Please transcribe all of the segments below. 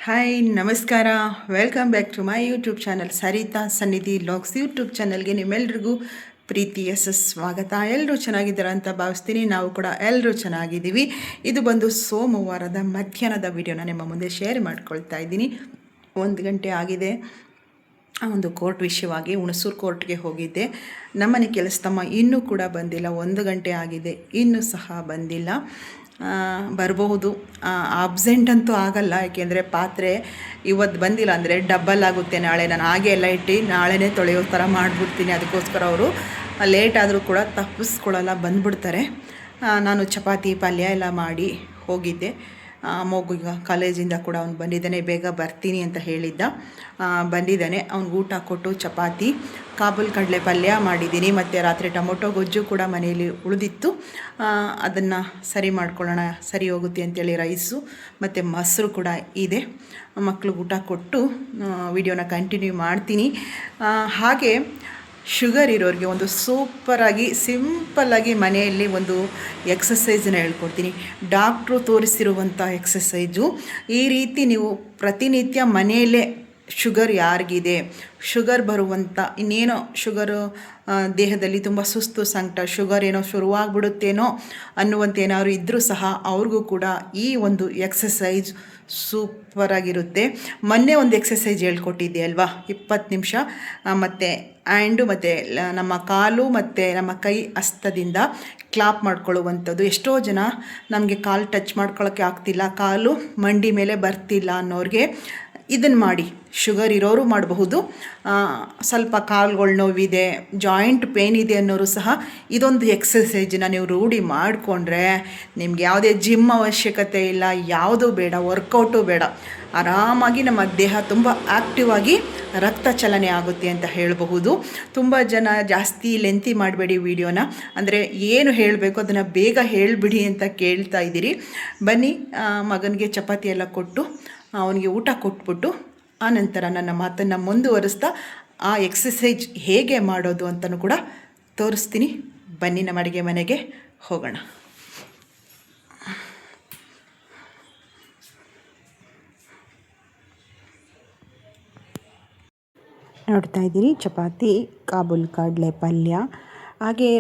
Hi ನಮಸ್ಕಾರ, welcome back to my YouTube channel Sarita Sannidhi logs YouTube ಚಾನಲ್ಗೆ ನಿಮ್ಮೆಲ್ರಿಗೂ ಪ್ರೀತಿಯ ಸ್ವಾಗತ. ಎಲ್ಲರೂ ಚೆನ್ನಾಗಿದ್ದೀರಾ ಅಂತ ಭಾವಿಸ್ತೀನಿ. ನಾವು ಕೂಡ ಎಲ್ಲರೂ ಚೆನ್ನಾಗಿದ್ದೀವಿ. ಇದು ಬಂದು ಸೋಮವಾರದ ಮಧ್ಯಾಹ್ನದ ವಿಡಿಯೋನ ನಿಮ್ಮ ಮುಂದೆ ಶೇರ್ ಮಾಡ್ಕೊಳ್ತಾ ಇದ್ದೀನಿ. 1 ಗಂಟೆ ಆಗಿದೆ. ಒಂದು ಕೋರ್ಟ್ ವಿಷಯವಾಗಿ ಹುಣಸೂರು ಕೋರ್ಟ್ಗೆ ಹೋಗಿದ್ದೆ. ನಮ್ಮನೆ ಕೆಲಸದಮ್ಮ ಇನ್ನೂ ಕೂಡ ಬಂದಿಲ್ಲ. 1 ಗಂಟೆ ಆಗಿದೆ, ಇನ್ನೂ ಸಹ ಬಂದಿಲ್ಲ. ಬರಬಹುದು, ಆಬ್ಸೆಂಟ್ ಅಂತೂ ಆಗಲ್ಲ. ಯಾಕೆಂದರೆ ಪಾತ್ರೆ ಇವತ್ತು ಬಂದಿಲ್ಲ ಅಂದರೆ ಡಬ್ಬಲ್ ಆಗುತ್ತೆ. ನಾಳೆ ನಾನು ಹಾಗೆ ಎಲ್ಲ ಇಟ್ಟು ನಾಳೆನೇ ತೊಳೆಯೋ ಥರ ಮಾಡಿಬಿಡ್ತೀನಿ. ಅದಕ್ಕೋಸ್ಕರ ಅವರು ಲೇಟ್ ಆದರೂ ಕೂಡ ತಪ್ಪಿಸ್ಕೊಳ್ಳಲ್ಲ, ಬಂದುಬಿಡ್ತಾರೆ. ನಾನು ಚಪಾತಿ ಪಲ್ಯ ಎಲ್ಲ ಮಾಡಿ ಹೋಗಿದ್ದೆ. ಮಗುಗ ಕಾಲೇಜಿಂದ ಕೂಡ ಅವ್ನು ಬಂದಿದ್ದಾನೆ, ಬೇಗ ಬರ್ತೀನಿ ಅಂತ ಹೇಳಿದ್ದ. ಬಂದಿದ್ದಾನೆ. ಅವ್ನಿಗೆ ಊಟ ಕೊಟ್ಟು ಚಪಾತಿ ಕಾಬೂಲ್ ಕಡಲೆ ಪಲ್ಯ ಮಾಡಿದ್ದೀನಿ. ಮತ್ತು ರಾತ್ರಿ ಟೊಮೊಟೊ ಗೊಜ್ಜು ಕೂಡ ಮನೆಯಲ್ಲಿ ಉಳಿದಿತ್ತು. ಅದನ್ನು ಸರಿ ಮಾಡ್ಕೊಳ್ಳೋಣ, ಸರಿ ಹೋಗುತ್ತೆ ಅಂತೇಳಿ ರೈಸು ಮತ್ತು ಮೊಸರು ಕೂಡ ಇದೆ. ಮಕ್ಳಿಗೆ ಊಟ ಕೊಟ್ಟು ವಿಡಿಯೋನ ಕಂಟಿನ್ಯೂ ಮಾಡ್ತೀನಿ. ಹಾಗೆ ಶುಗರ್ ಇರೋರಿಗೆ ಒಂದು ಸೂಪರಾಗಿ ಸಿಂಪಲ್ಲಾಗಿ ಮನೆಯಲ್ಲಿ ಒಂದು ಎಕ್ಸಸೈಸನ್ನ ಹೇಳ್ಕೊಡ್ತೀನಿ. ಡಾಕ್ಟ್ರು ತೋರಿಸಿರುವಂಥ ಎಕ್ಸಸೈಜು. ಈ ರೀತಿ ನೀವು ಪ್ರತಿನಿತ್ಯ ಮನೆಯಲ್ಲೇ ಶುಗರ್ ಯಾರಿಗಿದೆ, ಶುಗರ್ ಬರುವಂಥ ಇನ್ನೇನೋ ಶುಗರು ದೇಹದಲ್ಲಿ ತುಂಬ ಸುಸ್ತು ಸಂಕಟ, ಶುಗರ್ ಏನೋ ಶುರುವಾಗ್ಬಿಡುತ್ತೇನೋ ಅನ್ನುವಂಥ ಏನಾದ್ರು ಇದ್ದರೂ ಸಹ ಅವ್ರಿಗೂ ಕೂಡ ಈ ಒಂದು ಎಕ್ಸಸೈಜ್ ಸೂಪರಾಗಿರುತ್ತೆ. ಮೊನ್ನೆ ಒಂದು ಎಕ್ಸಸೈಜ್ ಹೇಳ್ಕೊಟ್ಟಿದ್ದೆ ಅಲ್ವಾ, 20 ನಿಮಿಷ. ಮತ್ತು ಆ್ಯಂಡು ಮತ್ತು ನಮ್ಮ ಕಾಲು ಮತ್ತು ನಮ್ಮ ಕೈ ಹಸ್ತದಿಂದ ಕ್ಲಾಪ್ ಮಾಡ್ಕೊಳ್ಳುವಂಥದ್ದು. ಎಷ್ಟೋ ಜನ ನಮಗೆ ಕಾಲು ಟಚ್ ಮಾಡ್ಕೊಳ್ಳೋಕ್ಕೆ ಆಗ್ತಿಲ್ಲ, ಕಾಲು ಮಂಡಿ ಮೇಲೆ ಬರ್ತಿಲ್ಲ ಅನ್ನೋರಿಗೆ ಇದನ್ನು ಮಾಡಿ. ಶುಗರ್ ಇರೋರು ಮಾಡಬಹುದು. ಸ್ವಲ್ಪ ಕಾಲುಗಳ ನೋವಿದೆ, ಜಾಯಿಂಟ್ ಪೇಯ್ನ್ ಇದೆ ಅನ್ನೋರು ಸಹ ಇದೊಂದು ಎಕ್ಸಸೈಜನ್ನ ನೀವು ರೂಢಿ ಮಾಡಿಕೊಂಡ್ರೆ ನಿಮ್ಗೆ ಯಾವುದೇ ಜಿಮ್ ಅವಶ್ಯಕತೆ ಇಲ್ಲ, ಯಾವುದೂ ಬೇಡ, ವರ್ಕೌಟು ಬೇಡ. ಆರಾಮಾಗಿ ನಮ್ಮ ದೇಹ ತುಂಬ ಆ್ಯಕ್ಟಿವ್ ಆಗಿ ರಕ್ತ ಚಲನೆ ಆಗುತ್ತೆ ಅಂತ ಹೇಳಬಹುದು. ತುಂಬ ಜನ ಜಾಸ್ತಿ ಲೆಂತಿ ಮಾಡಬೇಡಿ ವಿಡಿಯೋನ, ಅಂದರೆ ಏನು ಹೇಳಬೇಕು ಅದನ್ನು ಬೇಗ ಹೇಳಿಬಿಡಿ ಅಂತ ಕೇಳ್ತಾ ಇದ್ದೀರಿ. ಬನ್ನಿ, ಮಗನಿಗೆ ಚಪಾತಿ ಎಲ್ಲ ಕೊಟ್ಟು ಅವನಿಗೆ ಊಟ ಕೊಟ್ಬಿಟ್ಟು ಆನಂತರ ನನ್ನ ಮಾತನ್ನು ಮುಂದುವರಿಸ್ತಾ ಆ ಎಕ್ಸಸೈಜ್ ಹೇಗೆ ಮಾಡೋದು ಅಂತಲೂ ಕೂಡ ತೋರಿಸ್ತೀನಿ. ಬನ್ನಿ, ನಮ್ಮ ಅಡುಗೆ ಮನೆಗೆ ಹೋಗೋಣ. ನೋಡ್ತಾ ಇದ್ದೀರಿ, ಚಪಾತಿ, ಕಾಬೂಲ್ ಕಡಲೆ ಪಲ್ಯ, ಹಾಗೆ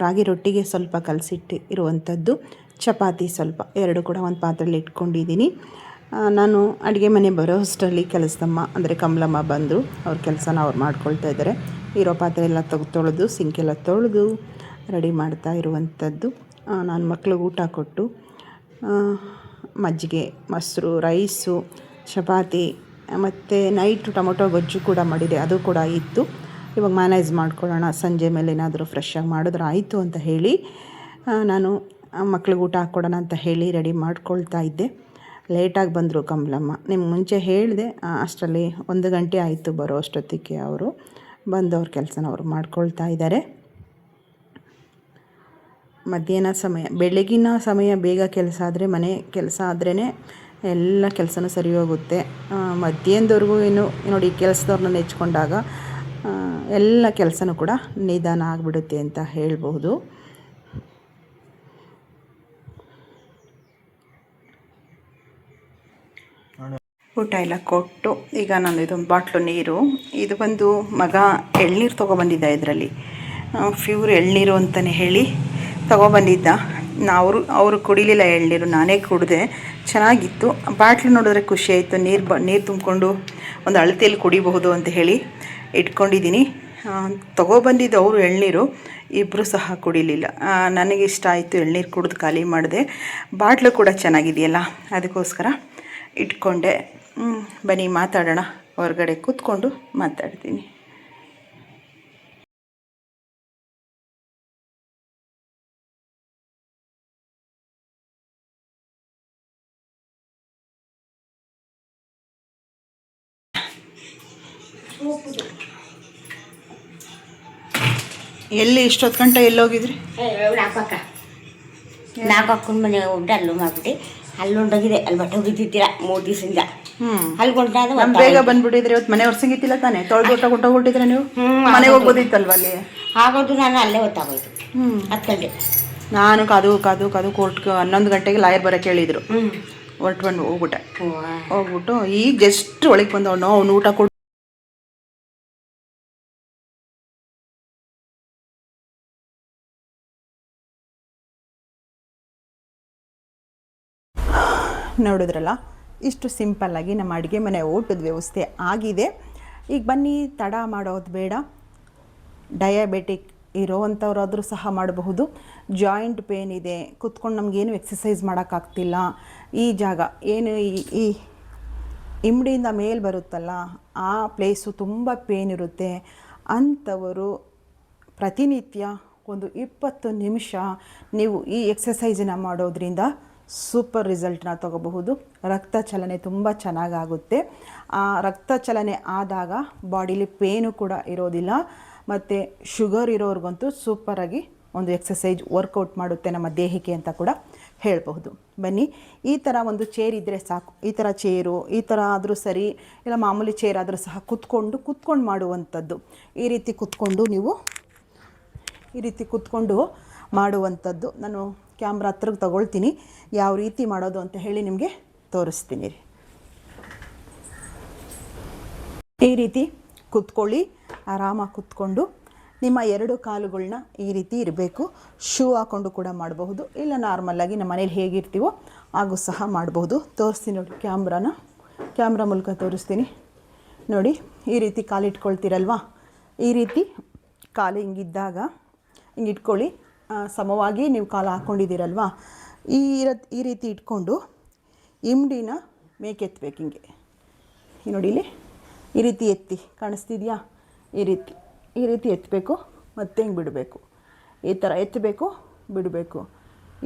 ರಾಗಿ ರೊಟ್ಟಿಗೆ ಸ್ವಲ್ಪ ಕಲಸಿಟ್ಟು ಇರುವಂಥದ್ದು, ಚಪಾತಿ ಸ್ವಲ್ಪ, ಎರಡು ಕೂಡ ಒಂದು ಪಾತ್ರೆಯಲ್ಲಿ ಇಟ್ಕೊಂಡಿದ್ದೀನಿ. ನಾನು ಅಡುಗೆ ಮನೆ ಬರೋ ಅಷ್ಟರಲ್ಲಿ ಕೆಲಸದಮ್ಮ ಅಂದರೆ ಕಮಲಮ್ಮ ಬಂದರು. ಅವ್ರ ಕೆಲಸನ ಅವ್ರು ಮಾಡ್ಕೊಳ್ತಾ ಇದ್ದಾರೆ. ಇರೋ ಪಾತ್ರೆ ಎಲ್ಲ ತೊಳೆದು ಸಿಂಕೆಲ್ಲ ತೊಳೆದು ರೆಡಿ ಮಾಡ್ತಾ ಇರುವಂಥದ್ದು. ನಾನು ಮಕ್ಳಿಗೆ ಊಟ ಕೊಟ್ಟು ಮಜ್ಜಿಗೆ, ಮೊಸರು, ರೈಸು, ಚಪಾತಿ ಮತ್ತು ನೈಟು ಟೊಮೊಟೊ ಗೊಜ್ಜು ಕೂಡ ಮಾಡಿದೆ, ಅದು ಕೂಡ ಇತ್ತು. ಇವಾಗ ಮ್ಯಾನೇಜ್ ಮಾಡ್ಕೊಳ್ಳೋಣ, ಸಂಜೆ ಮೇಲೆ ಏನಾದರೂ ಫ್ರೆಶ್ಶಾಗಿ ಮಾಡಿದ್ರೆ ಆಯಿತು ಅಂತ ಹೇಳಿ ನಾನು ಮಕ್ಳಿಗೆ ಊಟ ಹಾಕ್ಕೊಡೋಣ ಅಂತ ಹೇಳಿ ರೆಡಿ ಮಾಡ್ಕೊಳ್ತಾ ಇದ್ದೆ. ಲೇಟಾಗಿ ಬಂದರು ಕಮಲಮ್ಮ. ನಿಮ್ಗೆ ಮುಂಚೆ ಹೇಳಿದೆ, ಅಷ್ಟರಲ್ಲಿ 1 ಗಂಟೆ ಆಯಿತು ಬರೋ ಅಷ್ಟೊತ್ತಿಗೆ. ಅವರು ಬಂದವ್ರ ಕೆಲಸನ ಅವ್ರು ಮಾಡ್ಕೊಳ್ತಾ ಇದ್ದಾರೆ. ಮಧ್ಯಾಹ್ನ ಸಮಯ, ಬೆಳಗಿನ ಸಮಯ ಬೇಗ ಕೆಲಸ ಆದರೆ, ಮನೆ ಕೆಲಸ ಆದ್ರೇ ಎಲ್ಲ ಕೆಲಸನೂ ಸರಿ ಹೋಗುತ್ತೆ. ಮಧ್ಯಾಹ್ನದವರೆಗೂ ಏನು ನೋಡಿ, ಕೆಲಸದವ್ರನ್ನ ನೆಚ್ಕೊಂಡಾಗ ಎಲ್ಲ ಕೆಲಸನೂ ಕೂಡ ನಿಧಾನ ಆಗಿಬಿಡುತ್ತೆ ಅಂತ ಹೇಳ್ಬೋದು. ಊಟ ಎಲ್ಲ ಕೊಟ್ಟು ಈಗ ನಾನು ಇದೊಂದು ಬಾಟ್ಲು ನೀರು, ಇದು ಬಂದು ಮಗ ಎಳ್ನೀರು ತೊಗೊಬಂದಿದ್ದ. ಇದರಲ್ಲಿ ಫ್ಯೂರ್ ಎಳ್ನೀರು ಅಂತಲೇ ಹೇಳಿ ತೊಗೊಬಂದಿದ್ದ. ಅವರು ಕುಡಿಲಿಲ್ಲ ಎಳ್ನೀರು, ನಾನೇ ಕುಡಿದೆ. ಚೆನ್ನಾಗಿತ್ತು. ಬಾಟ್ಲು ನೋಡಿದ್ರೆ ಖುಷಿ ಆಯಿತು. ನೀರು ತುಂಬಿಕೊಂಡು ಒಂದು ಅಳತೆಯಲ್ಲಿ ಕುಡಿಬಹುದು ಅಂತ ಹೇಳಿ ಇಟ್ಕೊಂಡಿದ್ದೀನಿ. ತೊಗೊಬಂದಿದ್ದು ಅವರು ಎಳ್ನೀರು, ಇಬ್ಬರು ಸಹ ಕುಡಿಲಿಲ್ಲ. ನನಗಿಷ್ಟ ಆಯಿತು, ಎಳ್ನೀರು ಕುಡಿದು ಖಾಲಿ ಮಾಡಿದೆ. ಬಾಟ್ಲು ಕೂಡ ಚೆನ್ನಾಗಿದೆಯಲ್ಲ, ಅದಕ್ಕೋಸ್ಕರ ಇಟ್ಕೊಂಡೆ. ಬನ್ನಿ ಮಾತಾಡೋಣ. ಹೊರಗಡೆ ಕೂತ್ಕೊಂಡು ಮಾತಾಡ್ತೀನಿ. ಎಲ್ಲಿ ಇಷ್ಟೊತ್ತು ಗಂಟೆ ಎಲ್ಲೋಗಿದ್ರಿ? ನಾಲ್ಕು ಅಕ್ಕನ ಮನೆಗೆ ಹೋಗ್ಬಿಟ್ಟು ಅಲ್ಲೂ ಮಾಡ್ಬಿಟ್ಟು ಅಲ್ಲಿ ಹೊಂಟೋಗಿದೆ. ಅಲ್ಲಿ ಬಟ್ಟೆ ಹೋಗಿದ್ದಿದ್ದೀರ 3 ದಿವಸದಿಂದ. ಅಲ್ಲಿ ಕೊಂಟಾದ ಬೇಗ ಬಂದ್ಬಿಟ್ಟಿದ್ರೆ ಇವತ್ತು ಮನೆ ಹೊರಸಂಗಿತ್ತಿಲ್ಲ ತಾನೆ, ತೊಳೆದು ಹೊಂಟೋಗ್ಬಿಟ್ಟಿದ್ರೆ ನೀವು ಮನೆಗೆ ಹೋಗ್ಬೋದಿತ್ತಲ್ವ? ಅಲ್ಲಿ ಆಗೋದು ನಾನು ಅಲ್ಲೇ ಹೊತ್ತಾಗೋಯ್ತು. 10 ಗಂಟೆ ನಾನು ಕಾದು ಕೋರ್ಟ್ಗೆ 11 ಗಂಟೆಗೆ ಲಾಯರ್ ಬರೋಕ್ಕೆ ಹೇಳಿದರು. ಹೊರ್ಟ್ಕೊಂಡು ಹೋಗ್ಬಿಟ್ಟೆ. ಹೂವ. ಹೋಗ್ಬಿಟ್ಟು ಈಗ ಜಸ್ಟ್ ಒಳಗೆ ಬಂದವನು ಅವ್ನು ಊಟ ಕೊಟ್ಟು ನೋಡಿದ್ರಲ್ಲ, ಇಷ್ಟು ಸಿಂಪಲ್ಲಾಗಿ ನಮ್ಮ ಅಡುಗೆ ಮನೆ ಊಟದ ವ್ಯವಸ್ಥೆ ಆಗಿದೆ. ಈಗ ಬನ್ನಿ, ತಡ ಮಾಡೋದು ಬೇಡ. ಡಯಾಬೆಟಿಕ್ ಇರೋವಂಥವ್ರಾದರೂ ಸಹ ಮಾಡಬಹುದು. ಜಾಯಿಂಟ್ ಪೇನ್ ಇದೆ, ಕುತ್ಕೊಂಡು ನಮಗೇನು ಎಕ್ಸಸೈಸ್ ಮಾಡೋಕ್ಕಾಗ್ತಿಲ್ಲ, ಈ ಜಾಗ ಏನು ಈ ಇಮ್ಡಿಯಿಂದ ಮೇಲೆ ಬರುತ್ತಲ್ಲ ಆ ಪ್ಲೇಸು ತುಂಬ ಪೇನ್ ಇರುತ್ತೆ ಅಂಥವರು ಪ್ರತಿನಿತ್ಯ ಒಂದು 20 ನಿಮಿಷ ನೀವು ಈ ಎಕ್ಸಸೈಸನ್ನು ಮಾಡೋದ್ರಿಂದ ಸೂಪರ್ ರಿಸಲ್ಟ್ನ ತಗೋಬಹುದು. ರಕ್ತ ಚಲನೆ ತುಂಬ ಚೆನ್ನಾಗಾಗುತ್ತೆ. ಆ ರಕ್ತ ಚಲನೆ ಆದಾಗ ಬಾಡಿಲಿ ಪೇನು ಕೂಡ ಇರೋದಿಲ್ಲ. ಮತ್ತು ಶುಗರ್ ಇರೋರಿಗಂತೂ ಸೂಪರಾಗಿ ಒಂದು ಎಕ್ಸಸೈಜ್ ವರ್ಕೌಟ್ ಮಾಡುತ್ತೆ ನಮ್ಮ ದೇಹಕ್ಕೆ ಅಂತ ಕೂಡ ಹೇಳಬಹುದು. ಬನ್ನಿ, ಈ ಥರ ಒಂದು ಚೇರ್ ಇದ್ದರೆ ಸಾಕು. ಈ ಥರ ಚೇರು ಈ ಥರ ಆದರೂ ಸರಿ, ಇಲ್ಲ ಮಾಮೂಲಿ ಚೇರ್ ಆದರೂ ಸಹ ಕುತ್ಕೊಂಡು ಮಾಡುವಂಥದ್ದು. ಈ ರೀತಿ ಕುತ್ಕೊಂಡು ಮಾಡುವಂಥದ್ದು. ನಾನು ಕ್ಯಾಮ್ರಾ ಹತ್ರಕ್ಕೆ ತಗೊಳ್ತೀನಿ, ಯಾವ ರೀತಿ ಮಾಡೋದು ಅಂತ ಹೇಳಿ ನಿಮಗೆ ತೋರಿಸ್ತೀನಿ. ಈ ರೀತಿ ಕುತ್ಕೊಳ್ಳಿ, ಆರಾಮಾಗಿ ಕುತ್ಕೊಂಡು ನಿಮ್ಮ 2 ಕಾಲುಗಳನ್ನ ಈ ರೀತಿ ಇರಬೇಕು. ಶೂ ಹಾಕ್ಕೊಂಡು ಕೂಡ ಮಾಡಬಹುದು, ಇಲ್ಲ ನಾರ್ಮಲ್ಲಾಗಿ ನಮ್ಮ ಮನೇಲಿ ಹೇಗಿರ್ತೀವೋ ಹಾಗೂ ಸಹ ಮಾಡಬಹುದು. ತೋರಿಸ್ತೀನಿ ನೋಡಿ, ಕ್ಯಾಮ್ರಾ ಮೂಲಕ ತೋರಿಸ್ತೀನಿ ನೋಡಿ. ಈ ರೀತಿ ಕಾಲಿಟ್ಕೊಳ್ತೀರಲ್ವ, ಈ ರೀತಿ ಕಾಲು ಹಿಂಗಿದ್ದಾಗ ಹಿಂಗೆ ಇಟ್ಕೊಳ್ಳಿ. ಸಮವಾಗಿ ನೀವು ಕಾಲು ಹಾಕ್ಕೊಂಡಿದ್ದೀರಲ್ವ, ಈ ರೀತಿ ಇಟ್ಕೊಂಡು ಇಮ್ಡಿನ ಮೇಕೆತ್ತಬೇಕು. ಹಿಂಗೆ ನೋಡಿ, ಇಲ್ಲಿ ಈ ರೀತಿ ಎತ್ತಿ, ಕಾಣಿಸ್ತಿದೆಯಾ? ಈ ರೀತಿ ಎತ್ತಬೇಕು, ಮತ್ತೆ ಹಿಂಗೆ ಬಿಡಬೇಕು. ಈ ಥರ ಎತ್ತಬೇಕು, ಬಿಡಬೇಕು,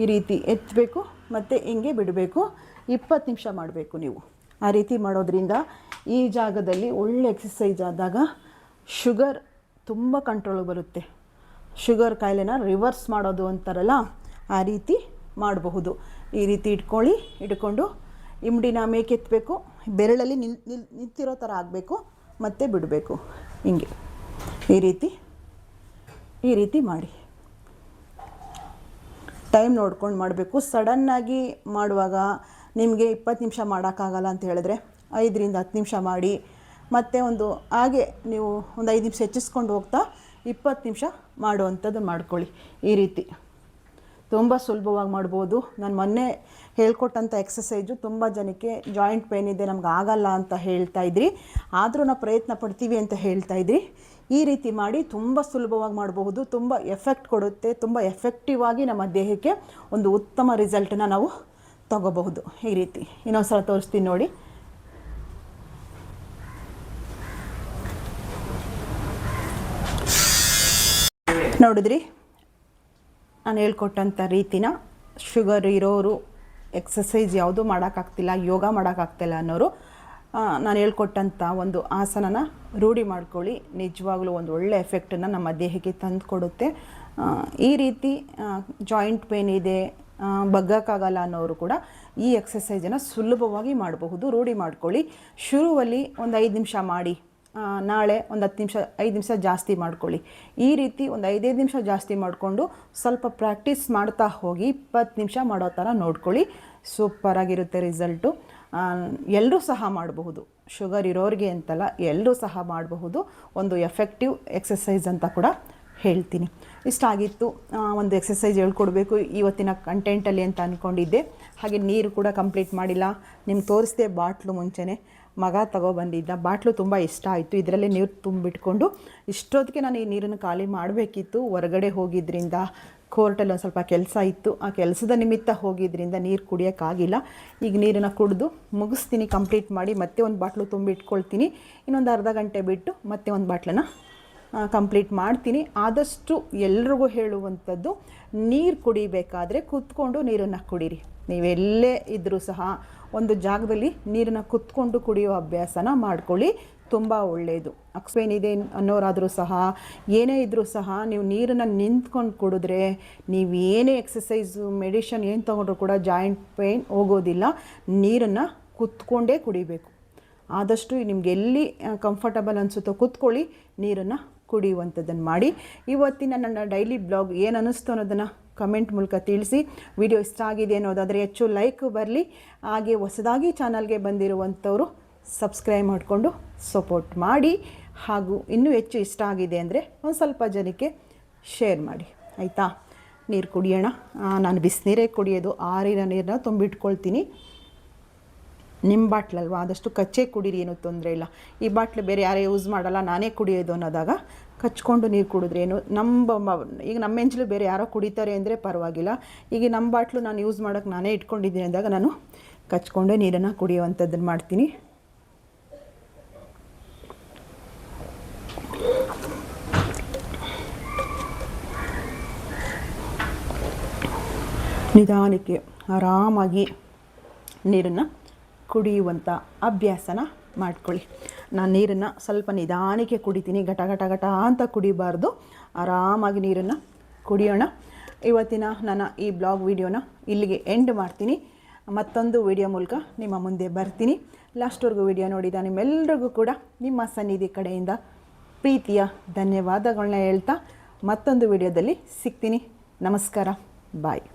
ಈ ರೀತಿ ಎತ್ತಬೇಕು, ಮತ್ತು ಹಿಂಗೆ ಬಿಡಬೇಕು. 20 ನಿಮಿಷ ಮಾಡಬೇಕು ನೀವು. ಆ ರೀತಿ ಮಾಡೋದ್ರಿಂದ ಈ ಜಾಗದಲ್ಲಿ ಒಳ್ಳೆ ಎಕ್ಸಸೈಜ್ ಆದಾಗ ಶುಗರ್ ತುಂಬ ಕಂಟ್ರೋಲ್ ಬರುತ್ತೆ. ಶುಗರ್ ಕಾಯಿಲೆನ ರಿವರ್ಸ್ ಮಾಡೋದು ಅಂತಾರಲ್ಲ, ಆ ರೀತಿ ಮಾಡಬಹುದು. ಈ ರೀತಿ ಇಟ್ಕೊಂಡು ಇಮ್ಡಿನ ಮೇಕೆತ್ತಬೇಕು, ಬೆರಳಲ್ಲಿ ನಿಂತಿರೋ ಥರ ಆಗಬೇಕು, ಮತ್ತೆ ಬಿಡಬೇಕು. ಹಿಂಗೆ ಈ ರೀತಿ ಮಾಡಿ. ಟೈಮ್ ನೋಡ್ಕೊಂಡು ಮಾಡಬೇಕು. ಸಡನ್ನಾಗಿ ಮಾಡುವಾಗ ನಿಮಗೆ 20 ನಿಮಿಷ ಮಾಡೋಕ್ಕಾಗಲ್ಲ ಅಂತ ಹೇಳಿದ್ರೆ 5ರಿಂದ 10 ನಿಮಿಷ ಮಾಡಿ. ಮತ್ತು ಹಾಗೆ ನೀವು ಒಂದು 5 ನಿಮಿಷ ಹೆಚ್ಚಿಸ್ಕೊಂಡು ಹೋಗ್ತಾ 20 ನಿಮಿಷ ಮಾಡುವಂಥದ್ದು ಮಾಡ್ಕೊಳ್ಳಿ. ಈ ರೀತಿ ತುಂಬ ಸುಲಭವಾಗಿ ಮಾಡ್ಬೋದು. ನಾನು ಮೊನ್ನೆ ಹೇಳ್ಕೊಟ್ಟಂಥ ಎಕ್ಸಸೈಜು ತುಂಬ ಜನಕ್ಕೆ ಜಾಯಿಂಟ್ ಪೇನ್ ಇದೆ, ನಮ್ಗೆ ಆಗಲ್ಲ ಅಂತ ಹೇಳ್ತಾಯಿದ್ರಿ, ಆದರೂ ನಾವು ಪ್ರಯತ್ನ ಪಡ್ತೀವಿ ಅಂತ ಹೇಳ್ತಾಯಿದ್ರಿ. ಈ ರೀತಿ ಮಾಡಿ ತುಂಬ ಸುಲಭವಾಗಿ ಮಾಡಬಹುದು. ತುಂಬ ಎಫೆಕ್ಟ್ ಕೊಡುತ್ತೆ. ತುಂಬ ಎಫೆಕ್ಟಿವ್ ಆಗಿ ನಮ್ಮ ದೇಹಕ್ಕೆ ಒಂದು ಉತ್ತಮ ರಿಸಲ್ಟನ್ನು ನಾವು ತಗೋಬಹುದು. ಈ ರೀತಿ ಇನ್ನೊಂದು ಸಲ ತೋರಿಸ್ತೀನಿ ನೋಡಿ. ನೋಡಿದ್ರಿ, ನಾನು ಹೇಳ್ಕೊಟ್ಟಂಥ ರೀತಿನ ಶುಗರ್ ಇರೋರು, ಎಕ್ಸಸೈಸ್ ಯಾವುದೂ ಮಾಡೋಕ್ಕಾಗ್ತಿಲ್ಲ, ಯೋಗ ಮಾಡೋಕ್ಕಾಗ್ತಿಲ್ಲ ಅನ್ನೋರು ನಾನು ಹೇಳ್ಕೊಟ್ಟಂಥ ಒಂದು ಆಸನನ ರೂಢಿ ಮಾಡ್ಕೊಳ್ಳಿ. ನಿಜವಾಗ್ಲೂ ಒಂದು ಒಳ್ಳೆ ಎಫೆಕ್ಟನ್ನು ನಮ್ಮ ದೇಹಕ್ಕೆ ತಂದು ಕೊಡುತ್ತೆ. ಈ ರೀತಿ ಜಾಯಿಂಟ್ ಪೇನ್ ಇದೆ, ಬಗ್ಗಕ್ಕಾಗಲ್ಲ ಅನ್ನೋರು ಕೂಡ ಈ ಎಕ್ಸಸೈಜನ್ನು ಸುಲಭವಾಗಿ ಮಾಡಬಹುದು. ರೂಢಿ ಮಾಡ್ಕೊಳ್ಳಿ. ಶುರುವಲ್ಲಿ ಒಂದು 5 ನಿಮಿಷ ಮಾಡಿ, ನಾಳೆ ಒಂದು 5 ನಿಮಿಷ ಜಾಸ್ತಿ ಮಾಡ್ಕೊಳ್ಳಿ. ಈ ರೀತಿ ಒಂದು 5 ನಿಮಿಷ ಜಾಸ್ತಿ ಮಾಡಿಕೊಂಡು ಸ್ವಲ್ಪ ಪ್ರಾಕ್ಟೀಸ್ ಮಾಡ್ತಾ ಹೋಗಿ 20 ನಿಮಿಷ ಮಾಡೋ ಥರ ನೋಡ್ಕೊಳ್ಳಿ. ಸೂಪರಾಗಿರುತ್ತೆ ರಿಸಲ್ಟು. ಎಲ್ಲರೂ ಸಹ ಮಾಡಬಹುದು. ಶುಗರ್ ಇರೋರಿಗೆ ಅಂತಲ್ಲ, ಎಲ್ಲರೂ ಸಹ ಮಾಡಬಹುದು. ಒಂದು ಎಫೆಕ್ಟಿವ್ ಎಕ್ಸಸೈಸ್ ಅಂತ ಕೂಡ ಹೇಳ್ತೀನಿ. ಇಷ್ಟ ಆಗಿತ್ತು, ಒಂದು ಎಕ್ಸಸೈಸ್ ಹೇಳ್ಕೊಡ್ಬೇಕು ಇವತ್ತಿನ ಕಂಟೆಂಟಲ್ಲಿ ಅಂತ ಅಂದ್ಕೊಂಡಿದ್ದೆ. ಹಾಗೆ ನೀರು ಕೂಡ ಕಂಪ್ಲೀಟ್ ಮಾಡಿಲ್ಲ, ನಿಮ್ಗೆ ತೋರಿಸ್ದೆ ಬಾಟ್ಲು ಮುಂಚೆನೇ. ಮಗ ತಗೊಬಂದಿದ್ದ ಬಾಟ್ಲು ತುಂಬ ಇಷ್ಟ ಆಯಿತು. ಇದರಲ್ಲೇ ನೀರು ತುಂಬಿಟ್ಕೊಂಡು ಇಷ್ಟೊತ್ತಿಗೆ ನಾನು ಈ ನೀರನ್ನು ಖಾಲಿ ಮಾಡಬೇಕಿತ್ತು. ಹೊರಗಡೆ ಹೋಗಿದ್ದರಿಂದ ಕೋರ್ಟಲ್ಲಿ ಒಂದು ಸ್ವಲ್ಪ ಕೆಲಸ ಇತ್ತು, ಆ ಕೆಲಸದ ನಿಮಿತ್ತ ಹೋಗಿದ್ದರಿಂದ ನೀರು ಕುಡಿಯೋಕ್ಕಾಗಿಲ್ಲ. ಈಗ ನೀರನ್ನು ಕುಡಿದು ಮುಗಿಸ್ತೀನಿ, ಕಂಪ್ಲೀಟ್ ಮಾಡಿ ಮತ್ತೆ ಒಂದು ಬಾಟ್ಲು ತುಂಬಿಟ್ಕೊಳ್ತೀನಿ. ಇನ್ನೊಂದು ಅರ್ಧ ಗಂಟೆ ಬಿಟ್ಟು ಮತ್ತೆ ಒಂದು ಬಾಟ್ಲನ್ನು ಕಂಪ್ಲೀಟ್ ಮಾಡ್ತೀನಿ. ಆದಷ್ಟು ಎಲ್ರಿಗೂ ಹೇಳುವಂಥದ್ದು, ನೀರು ಕುಡಿಬೇಕಾದ್ರೆ ಕುತ್ಕೊಂಡು ನೀರನ್ನು ಕುಡೀರಿ. ನೀವೆಲ್ಲೇ ಇದ್ದರೂ ಸಹ ಒಂದು ಜಾಗದಲ್ಲಿ ನೀರನ್ನು ಕುತ್ಕೊಂಡು ಕುಡಿಯೋ ಅಭ್ಯಾಸನ ಮಾಡ್ಕೊಳ್ಳಿ. ತುಂಬ ಒಳ್ಳೆಯದು. ಅಕ್ಸ್ಪೇನ್ ಇದೆ ಅನ್ನೋರಾದರೂ ಸಹ, ಏನೇ ಇದ್ದರೂ ಸಹ ನೀವು ನೀರನ್ನು ನಿಂತ್ಕೊಂಡು ಕುಡಿದ್ರೆ, ನೀವು ಏನೇ ಎಕ್ಸಸೈಸು ಮೆಡಿಷನ್ ಏನು ತೊಗೊಂಡ್ರೂ ಕೂಡ ಜಾಯಿಂಟ್ ಪೇಯ್ನ್ ಹೋಗೋದಿಲ್ಲ. ನೀರನ್ನು ಕುತ್ಕೊಂಡೇ ಕುಡಿಬೇಕು. ಆದಷ್ಟು ನಿಮ್ಗೆ ಎಲ್ಲಿ ಕಂಫರ್ಟಬಲ್ ಅನಿಸುತ್ತೋ ಕುತ್ಕೊಳ್ಳಿ, ನೀರನ್ನು ಕುಡಿಯುವಂಥದ್ದನ್ನು ಮಾಡಿ. ಇವತ್ತಿನ ನನ್ನ ಡೈಲಿ ಬ್ಲಾಗ್ ಏನು ಅನ್ನಿಸ್ತು ಅನ್ನೋದನ್ನು ಕಮೆಂಟ್ ಮೂಲಕ ತಿಳಿಸಿ. ವಿಡಿಯೋ ಇಷ್ಟ ಆಗಿದೆ ಅನ್ನೋದಾದರೆ ಹೆಚ್ಚು ಲೈಕ್ ಬರಲಿ. ಹಾಗೆ ಹೊಸದಾಗಿ ಚಾನಲ್ಗೆ ಬಂದಿರುವಂಥವರು ಸಬ್ಸ್ಕ್ರೈಬ್ ಮಾಡಿಕೊಂಡು ಸಪೋರ್ಟ್ ಮಾಡಿ. ಹಾಗೂ ಇನ್ನೂ ಹೆಚ್ಚು ಇಷ್ಟ ಆಗಿದೆ ಅಂದರೆ ಒಂದು ಸ್ವಲ್ಪ ಜನಕ್ಕೆ ಶೇರ್ ಮಾಡಿ, ಆಯಿತಾ? ನೀರು ಕುಡಿಯೋಣ. ನಾನು ಬಿಸಿನೀರೇ ಕುಡಿಯೋದು, ಆರಿನ ನೀರನ್ನ ತುಂಬಿಟ್ಕೊಳ್ತೀನಿ. ನಿಮ್ಮ ಬಾಟ್ಲಲ್ವ, ಆದಷ್ಟು ಕಚ್ಚೆ ಕುಡೀರಿ, ಏನೂ ತೊಂದರೆ ಇಲ್ಲ. ಈ ಬಾಟ್ಲು ಬೇರೆ ಯಾರೇ ಯೂಸ್ ಮಾಡಲ್ಲ, ನಾನೇ ಕುಡಿಯೋದು ಅನ್ನೋದಾಗ ಕಚ್ಕೊಂಡು ನೀರು ಕುಡಿದ್ರೆ ಏನು ಈಗ ನಮ್ಮ ಹೆಂಚಲು ಬೇರೆ ಯಾರೋ ಕುಡಿತಾರೆ ಅಂದರೆ ಪರವಾಗಿಲ್ಲ. ಈಗ ನಮ್ಮ ಬಾಟ್ಲು ನಾನು ಯೂಸ್ ಮಾಡೋಕ್ಕೆ ನಾನೇ ಇಟ್ಕೊಂಡಿದ್ದೀನಿ ಅಂದಾಗ ನಾನು ಕಚ್ಕೊಂಡೇ ನೀರನ್ನು ಕುಡಿಯುವಂಥದ್ದನ್ನು ಮಾಡ್ತೀನಿ. ನಿಧಾನಕ್ಕೆ ಆರಾಮಾಗಿ ನೀರನ್ನು ಕುಡಿಯುವಂಥ ಅಭ್ಯಾಸನ ಮಾಡ್ಕೊಳ್ಳಿ. ನಾನು ನೀರನ್ನು ಸ್ವಲ್ಪ ನಿಧಾನಕ್ಕೆ ಕುಡಿತೀನಿ, ಘಟ ಘಟ ಘಟ ಅಂತ ಕುಡಿಬಾರ್ದು. ಆರಾಮಾಗಿ ನೀರನ್ನು ಕುಡಿಯೋಣ. ಇವತ್ತಿನ ನನ್ನ ಈ ಬ್ಲಾಗ್ ವಿಡಿಯೋನ ಇಲ್ಲಿಗೆ ಎಂಡ್ ಮಾಡ್ತೀನಿ. ಮತ್ತೊಂದು ವಿಡಿಯೋ ಮೂಲಕ ನಿಮ್ಮ ಮುಂದೆ ಬರ್ತೀನಿ. ಲಾಸ್ಟ್ವರೆಗೂ ವಿಡಿಯೋ ನೋಡಿದ ನಿಮ್ಮೆಲ್ಲರಿಗೂ ಕೂಡ ನಿಮ್ಮ ಸನ್ನಿಧಿ ಕಡೆಯಿಂದ ಪ್ರೀತಿಯ ಧನ್ಯವಾದಗಳನ್ನ ಹೇಳ್ತಾ ಮತ್ತೊಂದು ವಿಡಿಯೋದಲ್ಲಿ ಸಿಗ್ತೀನಿ. ನಮಸ್ಕಾರ, ಬಾಯ್.